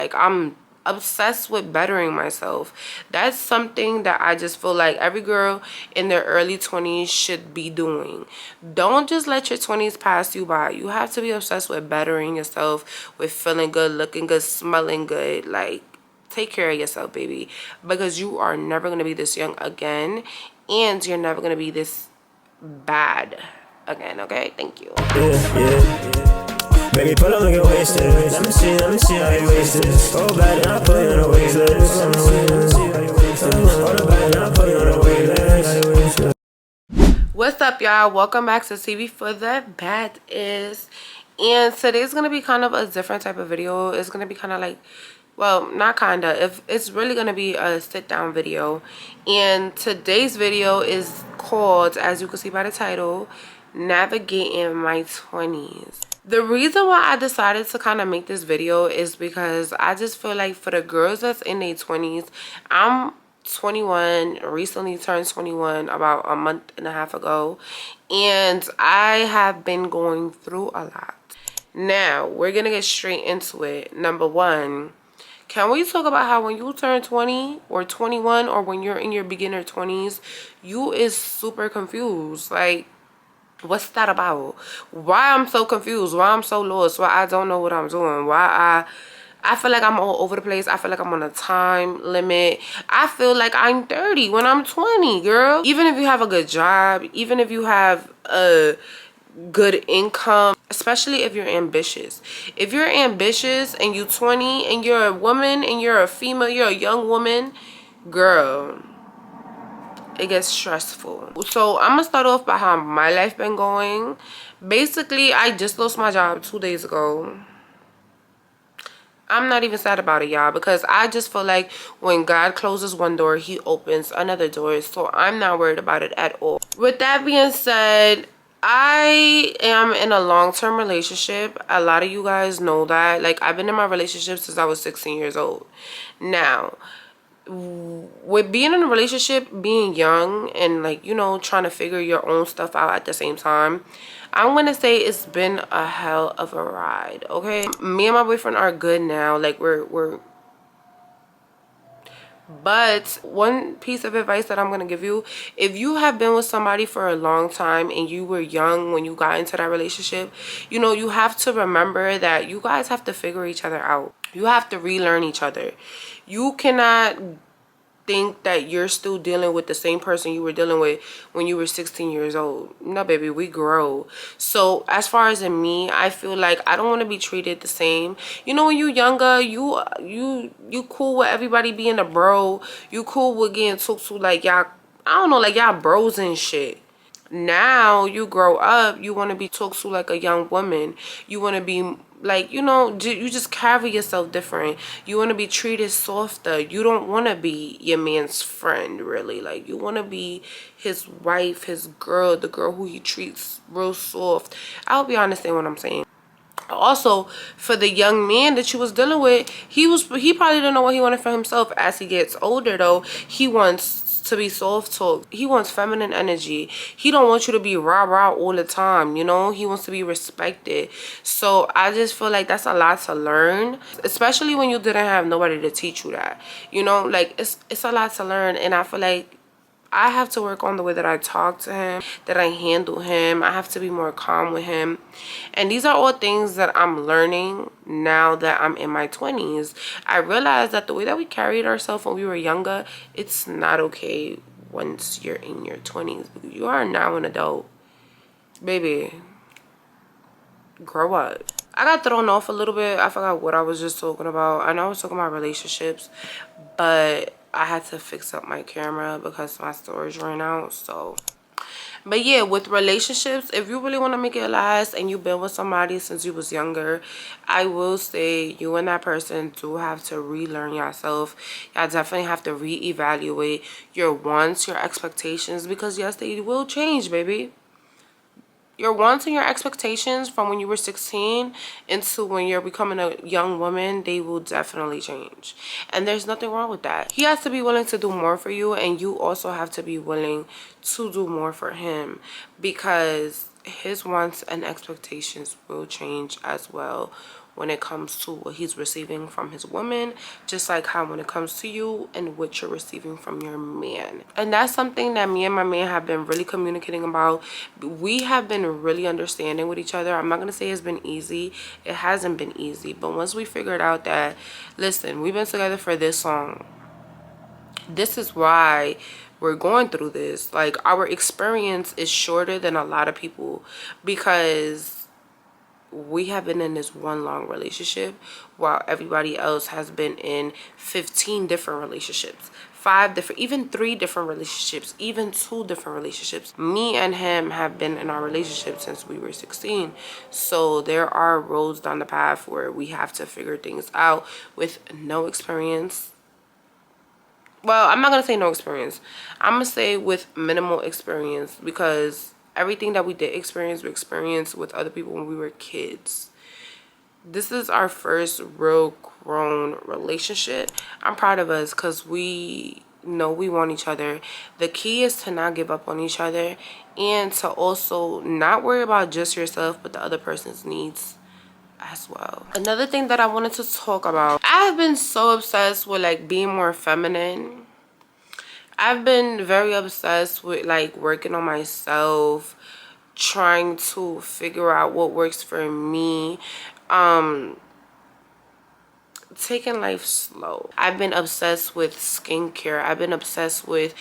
Like, I'm obsessed with bettering myself. That's something that I just feel like every girl in their early 20s should be doing. Don't just let your 20s pass you by. You have to be obsessed with bettering yourself, with feeling good, looking good, smelling good. Like, take care of yourself, baby, because you are never going to be this young again, and you're never going to be this bad again. Okay, thank you. Baby, pull up and get wasted. Let me see how you wasted. Oh, bad, and I put you on a wait list. Let me see how you wasted. Oh, bad, and I put you on a wait list. What's up, y'all? Welcome back to TV for the Bad Is. And today's gonna be kind of a different type of video. It's gonna be kind of like, well, not kinda, if it's really gonna be a sit down video. And today's video is called, as you can see by the title, Navigating My 20s. The reason why I decided to kind of make this video is because I just feel like for the girls that's in their 20s, I'm 21, recently turned 21 about a month and a half ago, and I have been going through a lot. Now we're gonna get straight into it. Number one, can we talk about how when you turn 20 or 21, or when you're in your beginner 20s, you is super confused? Like, what's that about? Why I'm so confused? Why I'm so lost? Why I don't know what I'm doing? Why I feel like I'm all over the place. I feel like I'm on a time limit. I feel like I'm 30 when I'm 20, girl. Even if you have a good job, even if you have a good income, especially if you're ambitious. If you're ambitious and you're 20 and you're a woman and you're a female, you're a young woman, girl, it gets stressful. So I'm gonna start off by how my life been going. Basically, I just lost my job 2 days ago. I'm not even sad about it, y'all, because I just feel like when God closes one door, he opens another door. So I'm not worried about it at all. With that being said, I am in a long-term relationship. A lot of you guys know that. Like, I've been in my relationship since I was 16 years old. Now, with being in a relationship, being young, and, like, you know, trying to figure your own stuff out at the same time, I'm gonna say it's been a hell of a ride. Okay, me and my boyfriend are good now. Like, we're but one piece of advice that I'm going to give you, if you have been with somebody for a long time and you were young when you got into that relationship, you know, you have to remember that you guys have to figure each other out. You have to relearn each other. You cannot think that you're still dealing with the same person you were dealing with when you were 16 years old. No, baby, we grow. So as far as in me, I feel like I don't want to be treated the same. You know, when you're younger, you cool with everybody being a bro. You cool with getting talked to like y'all, I don't know, like y'all bros and shit. Now you grow up, you want to be talked to like a young woman. You want to be like, you know, you just carry yourself different. You want to be treated softer. You don't want to be your man's friend, really. Like, you want to be his wife, his girl, the girl who he treats real soft. I hope you understand what I'm saying. Also, for the young man that you was dealing with, he probably didn't know what he wanted for himself. As he gets older, though, he wants to be soft talk. He wants feminine energy. He don't want you to be rah all the time, you know. He wants to be respected. So I just feel like that's a lot to learn, especially when you didn't have nobody to teach you that, you know. Like, it's a lot to learn, and I feel like I have to work on the way that I talk to him, that I handle him. I have to be more calm with him. And these are all things that I'm learning now that I'm in my 20s. I realized that the way that we carried ourselves when we were younger, it's not okay once you're in your 20s. You are now an adult. Baby, grow up. I got thrown off a little bit. I forgot what I was just talking about. I know I was talking about relationships, but I had to fix up my camera because my storage ran out. So, but yeah, with relationships, if you really want to make it last and you've been with somebody since you was younger, I will say you and that person do have to relearn yourself. Y'all definitely have to reevaluate your wants, your expectations, because yes, they will change, baby. Your wants and your expectations from when you were 16 into when you're becoming a young woman, they will definitely change. And there's nothing wrong with that. He has to be willing to do more for you, and you also have to be willing to do more for him, because his wants and expectations will change as well when it comes to what he's receiving from his woman, just like how when it comes to you and what you're receiving from your man. And that's something that me and my man have been really communicating about. We have been really understanding with each other. I'm not gonna say it's been easy. It hasn't been easy, but once we figured out that, listen, we've been together for this long, this is why we're going through this. Like, our experience is shorter than a lot of people, because we have been in this one long relationship while everybody else has been in 15 different relationships, 5 different, even 3 different relationships, even 2 different relationships. Me and him have been in our relationship since we were 16. So there are roads down the path where we have to figure things out with no experience. Well, I'm not gonna say no experience. I'm gonna say with minimal experience, because everything that we did experience, we experienced with other people when we were kids. This is our first real grown relationship. I'm proud of us because we know we want each other. The key is to not give up on each other, and to also not worry about just yourself, but the other person's needs as well. Another thing that I wanted to talk about, I've been so obsessed with like being more feminine. I've been very obsessed with like working on myself, trying to figure out what works for me, taking life slow. I've been obsessed with skincare. I've been obsessed with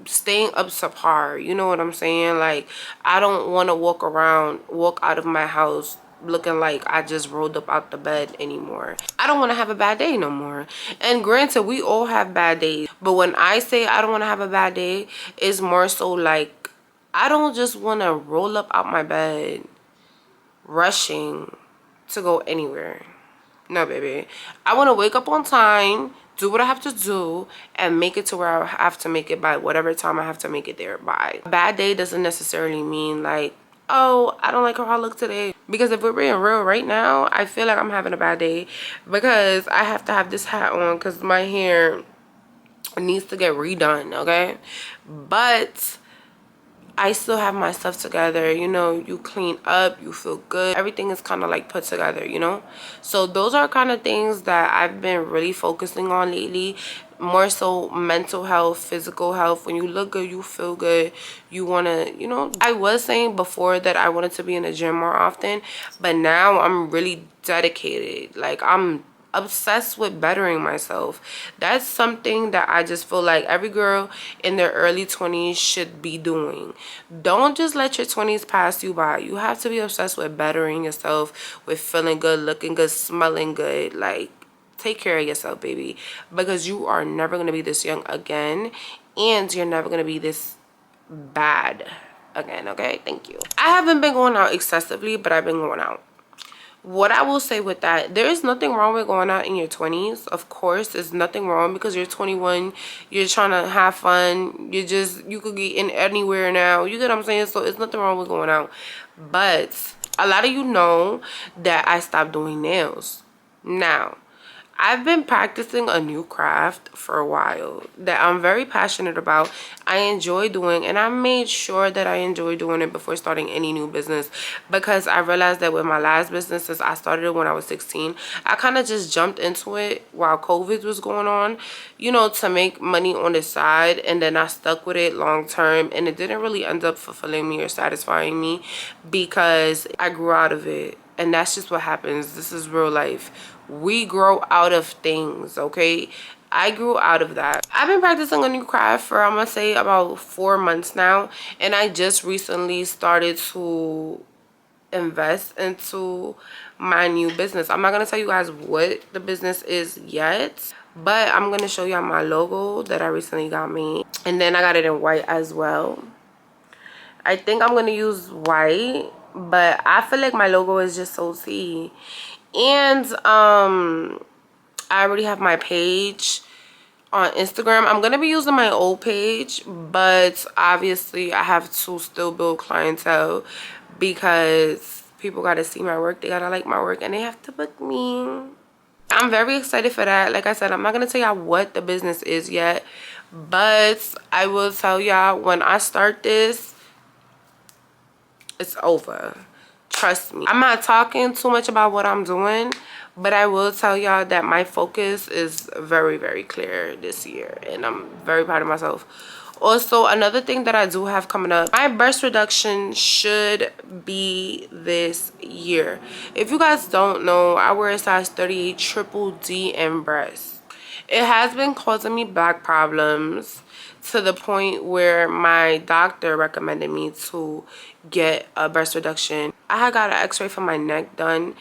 staying up to par. You know what I'm saying? Like, I don't want to walk out of my house looking like I just rolled up out the bed anymore. I don't want to have a bad day no more. And granted, we all have bad days, but when I say I don't want to have a bad day, it's more so like I don't just want to roll up out my bed rushing to go anywhere. No, baby. I want to wake up on time, do what I have to do, and make it to where I have to make it by whatever time I have to make it there by. A bad day doesn't necessarily mean like, oh, I don't like how I look today. Because if we're being real right now, I feel like I'm having a bad day because I have to have this hat on because my hair needs to get redone, okay? But I still have my stuff together, you know. You clean up, you feel good, everything is kind of like put together, you know. So those are kind of things that I've been really focusing on lately. More so mental health, physical health. When you look good, you feel good, you want to, you know. I was saying before that I wanted to be in the gym more often, but now I'm really dedicated. Like, I'm obsessed with bettering myself. That's something that I just feel like every girl in their early 20s should be doing. Don't just let your 20s pass you by. You have to be obsessed with bettering yourself, with feeling good, looking good, smelling good. Like, take care of yourself, baby, because you are never going to be this young again, and you're never going to be this bad again. Okay, thank you. I haven't been going out excessively, but I've been going out. What I will say with that, there is nothing wrong with going out in your 20s. Of course, there's nothing wrong because you're 21. You're trying to have fun. You could get in anywhere now. You get what I'm saying? So it's nothing wrong with going out. But a lot of you know that I stopped doing nails. Now, I've been practicing a new craft for a while that I'm very passionate about. I enjoy doing, and I made sure that I enjoy doing it before starting any new business, because I realized that with my last business, since I started it when I was 16, I kind of just jumped into it while COVID was going on, you know, to make money on the side, and then I stuck with it long term, and it didn't really end up fulfilling me or satisfying me because I grew out of it. And that's just what happens. This is real life. We grow out of things, okay? I grew out of that. I've been practicing a new craft for, I'm gonna say, about 4 months now. And I just recently started to invest into my new business. I'm not gonna tell you guys what the business is yet, but I'm gonna show y'all my logo that I recently got made. And then I got it in white as well. I think I'm gonna use white, but I feel like my logo is just so tea. And I already have my page on Instagram. I'm gonna be using my old page, but obviously I have to still build clientele because people gotta see my work, they gotta like my work, and they have to book me. I'm very excited for that. Like I said, I'm not gonna tell y'all what the business is yet, but I will tell y'all when I start this, it's over. Trust me. I'm not talking too much about what I'm doing, but I will tell y'all that my focus is very, very clear this year, and I'm very proud of myself. Also, another thing that I do have coming up, my breast reduction should be this year. If you guys don't know, I wear a size 38 triple D in breast. It has been causing me back problems to the point where my doctor recommended me to get a breast reduction. I had got an x-ray for my neck done,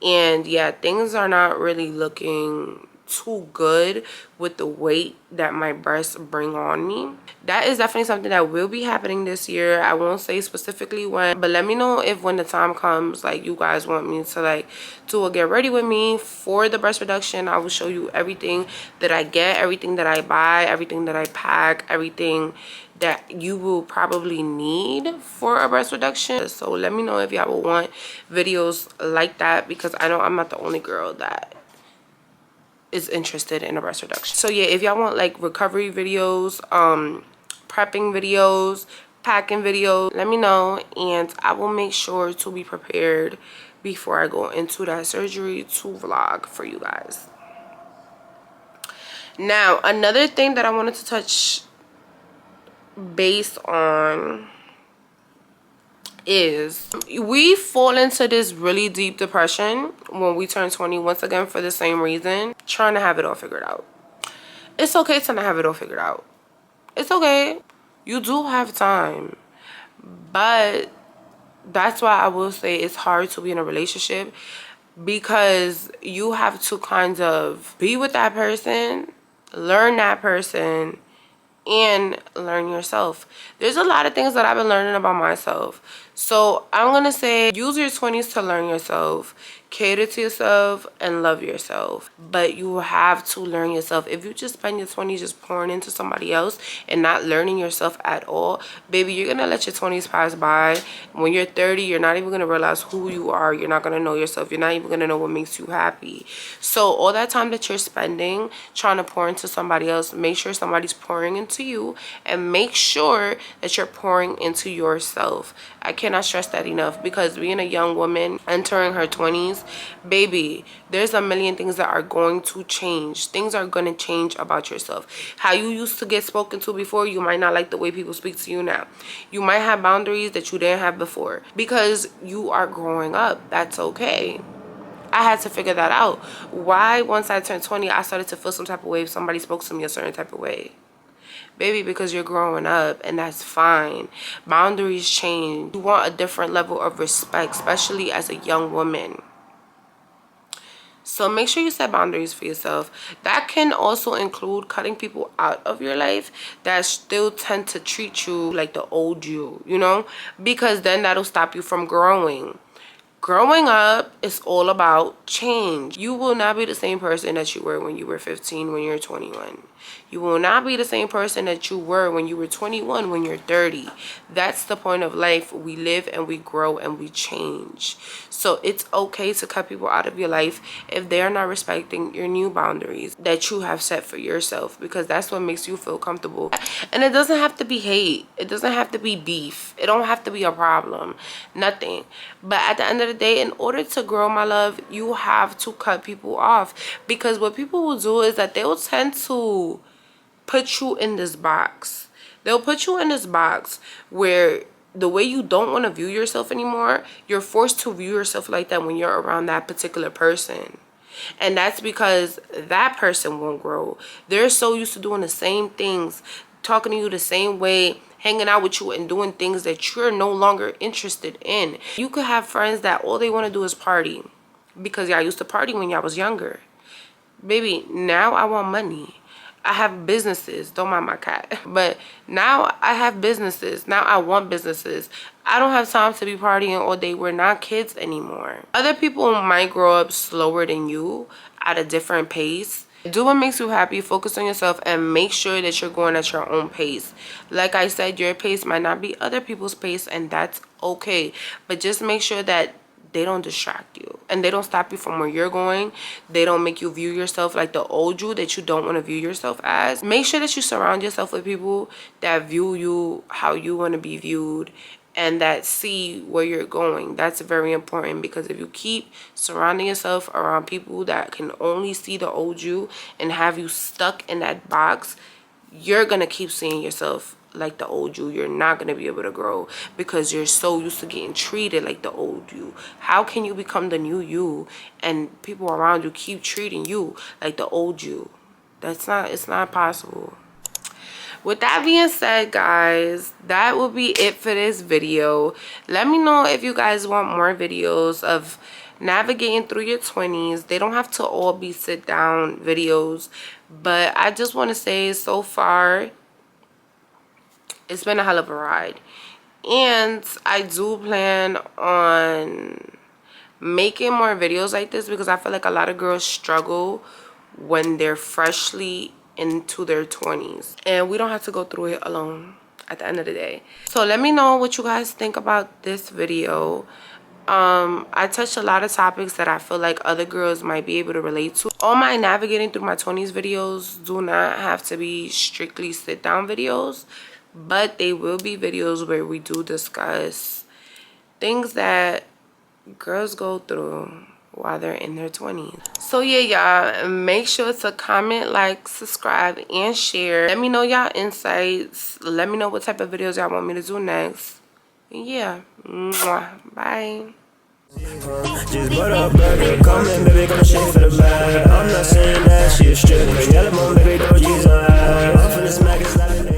and yeah, things are not really looking too good with the weight that my breasts bring on me. That is definitely something that will be happening this year. I won't say specifically when, but let me know if when the time comes, like, you guys want me to like do a get ready with me for the breast reduction. I will show you everything that I get, everything that I buy, everything that I pack, everything that you will probably need for a breast reduction. So let me know if y'all will want videos like that, because I know I'm not the only girl that is interested in a breast reduction. So yeah, if y'all want like recovery videos, prepping videos, packing videos, let me know, and I will make sure to be prepared before I go into that surgery to vlog for you guys. Now, another thing that I wanted to touch base on is we fall into this really deep depression when we turn 20, once again for the same reason, trying to have it all figured out. It's okay to not have it all figured out. It's okay. You do have time, but that's why I will say it's hard to be in a relationship, because you have to kind of be with that person, learn that person, and learn yourself. There's a lot of things that I've been learning about myself. So I'm gonna say use your 20s to learn yourself, cater to yourself, and love yourself. But you have to learn yourself. If you just spend your 20s just pouring into somebody else and not learning yourself at all, baby, you're gonna let your 20s pass by. When you're 30, you're not even gonna realize who you are. You're not gonna know yourself. You're not even gonna know what makes you happy. So all that time that you're spending trying to pour into somebody else, make sure somebody's pouring into you, and make sure that you're pouring into yourself. I cannot stress that enough, because being a young woman entering her 20s, baby, there's a million things that are going to change. Things are going to change about yourself. How you used to get spoken to before, you might not like the way people speak to you now. You might have boundaries that you didn't have before, because you are growing up. That's okay. I had to figure that out. Why, once I turned 20, I started to feel some type of way if somebody spoke to me a certain type of way? Baby, because you're growing up, and that's fine. Boundaries change. You want a different level of respect, especially as a young woman. So make sure you set boundaries for yourself. That can also include cutting people out of your life that still tend to treat you like the old you, you know? Because then that'll stop you from growing. Growing up is all about change. You will not be the same person that you were when you were 15, when you're 21. You will not be the same person that you were when you were 21, when you're 30. That's the point of life. We live and we grow and we change. So it's okay to cut people out of your life if they're not respecting your new boundaries that you have set for yourself, because that's what makes you feel comfortable. And it doesn't have to be hate. It doesn't have to be beef. It don't have to be a problem. Nothing. But at the end of the day, in order to grow, my love, you have to cut people off, because what people will do is that they will tend to put you in this box. They'll put you in this box where the way you don't want to view yourself anymore, you're forced to view yourself like that when you're around that particular person. And that's because that person won't grow. They're so used to doing the same things, talking to you the same way, hanging out with you, and doing things that you're no longer interested in. You could have friends that all they want to do is party, because y'all used to party when y'all was younger. Baby, now I want money. I have businesses. Don't mind my cat. But now I have businesses. Now I want businesses. I don't have time to be partying all day. We're not kids anymore. Other people might grow up slower than you at a different pace. Do what makes you happy. Focus on yourself and make sure that you're going at your own pace. Like I said, your pace might not be other people's pace, and that's okay. But just make sure that they don't distract you and they don't stop you from where you're going. They don't make you view yourself like the old you that you don't want to view yourself as. Make sure that you surround yourself with people that view you how you want to be viewed, and that see where you're going. That's very important, because if you keep surrounding yourself around people that can only see the old you and have you stuck in that box, you're gonna keep seeing yourself like the old you. You're not gonna be able to grow because you're so used to getting treated like the old you. How can you become the new you and people around you keep treating you like the old you? It's not possible. With that being said, guys, that will be it for this video. Let me know if you guys want more videos of navigating through your 20s. They don't have to all be sit down videos, but I just want to say, so far it's been a hell of a ride, and I do plan on making more videos like this, because I feel like a lot of girls struggle when they're freshly into their 20s, and we don't have to go through it alone at the end of the day. So let me know what you guys think about this video. I touched a lot of topics that I feel like other girls might be able to relate to. All my navigating through my 20s videos do not have to be strictly sit down videos, but they will be videos where we do discuss things that girls go through while they're in their 20s. So yeah, y'all, make sure to comment, like, subscribe, and share. Let me know y'all insights. Let me know what type of videos y'all want me to do next. And yeah, mwah, bye. Just bought a burger, come in, baby, gonna shake for the bag. I'm not saying that she a stripper, yellow moon, baby, don't use her. I'm finna smack it, slap it.